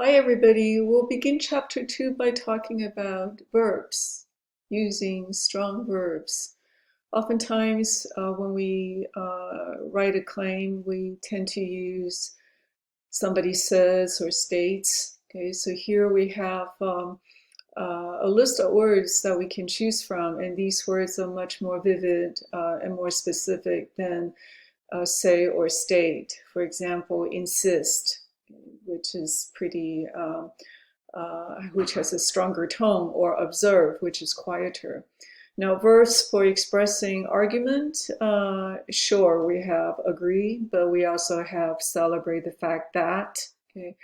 Hi, everybody. We'll begin chapter 2 by talking about verbs, using strong verbs. Oftentimes, when we write a claim, we tend to use somebody says or states. Okay, so here we have a list of words that we can choose from, and these words are much more vivid and more specific than say or state. For example, insist, which is which has a stronger tone, or observe, which is quieter. Now, verbs for expressing argument, sure, we have agree, but we also have celebrate the fact that, okay,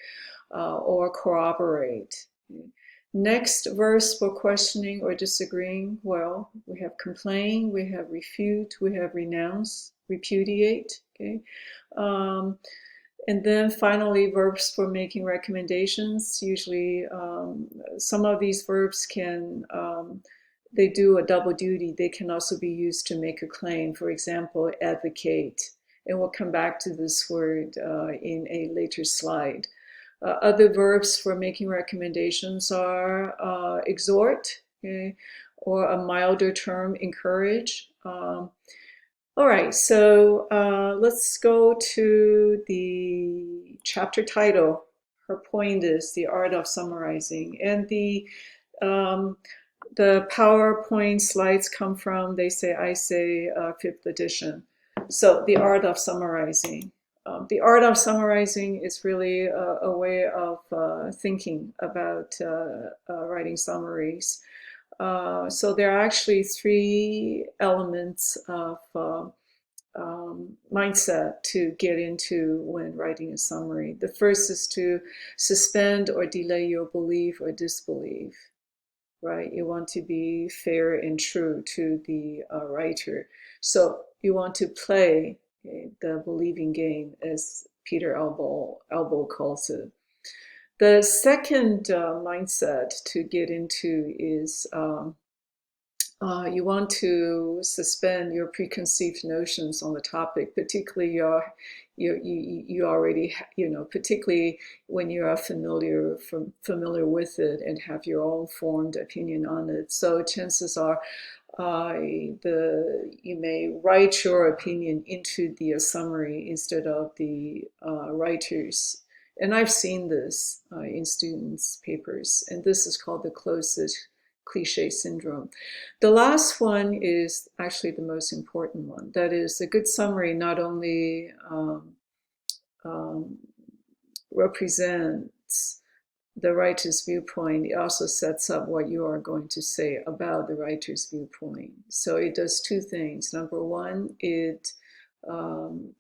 or corroborate. Okay. Next, verbs for questioning or disagreeing, well, we have complain, we have refute, we have renounce, repudiate, okay. Um, and then finally, verbs for making recommendations. Usually, some of these verbs they do a double duty. They can also be used to make a claim. For example, advocate. And we'll come back to this word in a later slide. Other verbs for making recommendations are exhort, okay, or a milder term, encourage. All right, so let's go to the chapter title. Her point is the art of summarizing, and um, the PowerPoint slides come from They Say I Say, 5th edition. So the art of summarizing. The art of summarizing is really a way of thinking about writing summaries. So there are actually three elements of mindset to get into when writing a summary. The first is to suspend or delay your belief or disbelief, right? You want to be fair and true to the writer. So you want to play the believing game, as Peter Elbow calls it. The second mindset to get into is you want to suspend your preconceived notions on the topic, particularly you already, particularly when you are familiar with it and have your own formed opinion on it. So chances are you may write your opinion into the summary instead of the writers. And I've seen this in students' papers, and this is called the closest cliche syndrome. The last one is actually the most important one. That is, a good summary not only um, represents the writer's viewpoint, it also sets up what you are going to say about the writer's viewpoint. So it does two things. Number one, it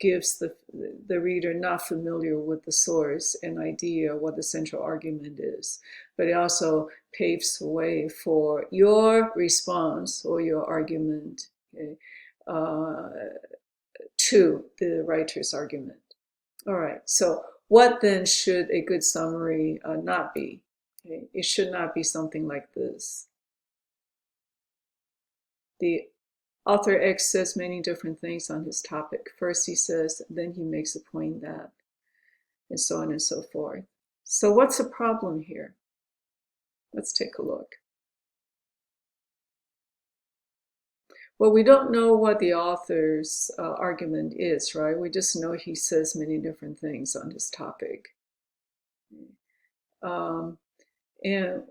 gives the reader not familiar with the source an idea what the central argument is, but it also paves the way for your response or your argument, okay, uh, to the writer's argument. All right, so what then should a good summary not be? Okay? It should not be something like this. The author X says many different things on his topic. First he says, then he makes a point that, and so on and so forth. So what's the problem here? Let's take a look. Well, we don't know what the author's argument is, right? We just know he says many different things on his topic. Um, and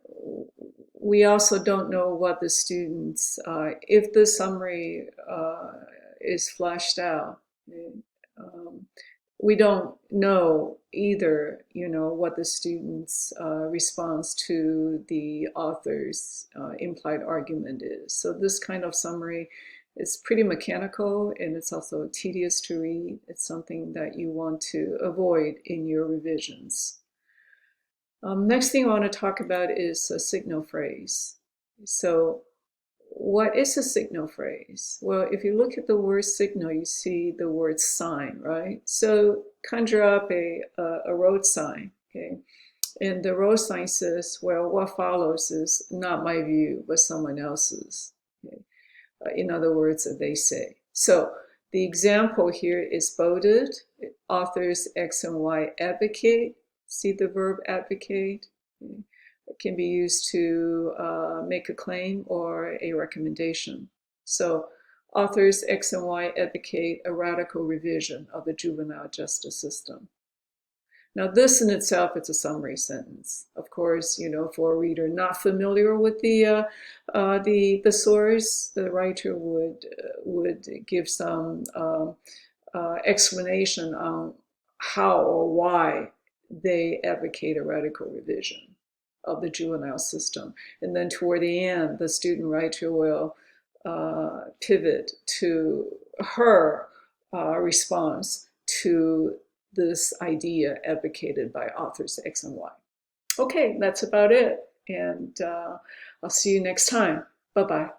we also don't know what the students, if the summary is fleshed out, um, we don't know either, what the student's response to the author's implied argument is. So this kind of summary is pretty mechanical, and it's also tedious to read. It's something that you want to avoid in your revisions. Next thing I want to talk about is a signal phrase. So what is a signal phrase? Well, if you look at the word signal, you see the word sign, right? So conjure up a road sign, okay? And the road sign says, well, what follows is not my view, but someone else's. Okay? In other words, they say. So the example here is bolded. Authors X and Y advocate, See the verb advocate? It can be used to make a claim or a recommendation. So authors X and Y advocate a radical revision of the juvenile justice system. Now, this in itself, it's a summary sentence. Of course, for a reader not familiar with the source, the writer would give some explanation on how or why they advocate a radical revision of the juvenile system. And then toward the end, the student writer will pivot to her response to this idea advocated by authors X and Y. Okay, that's about it. And I'll see you next time. Bye-bye.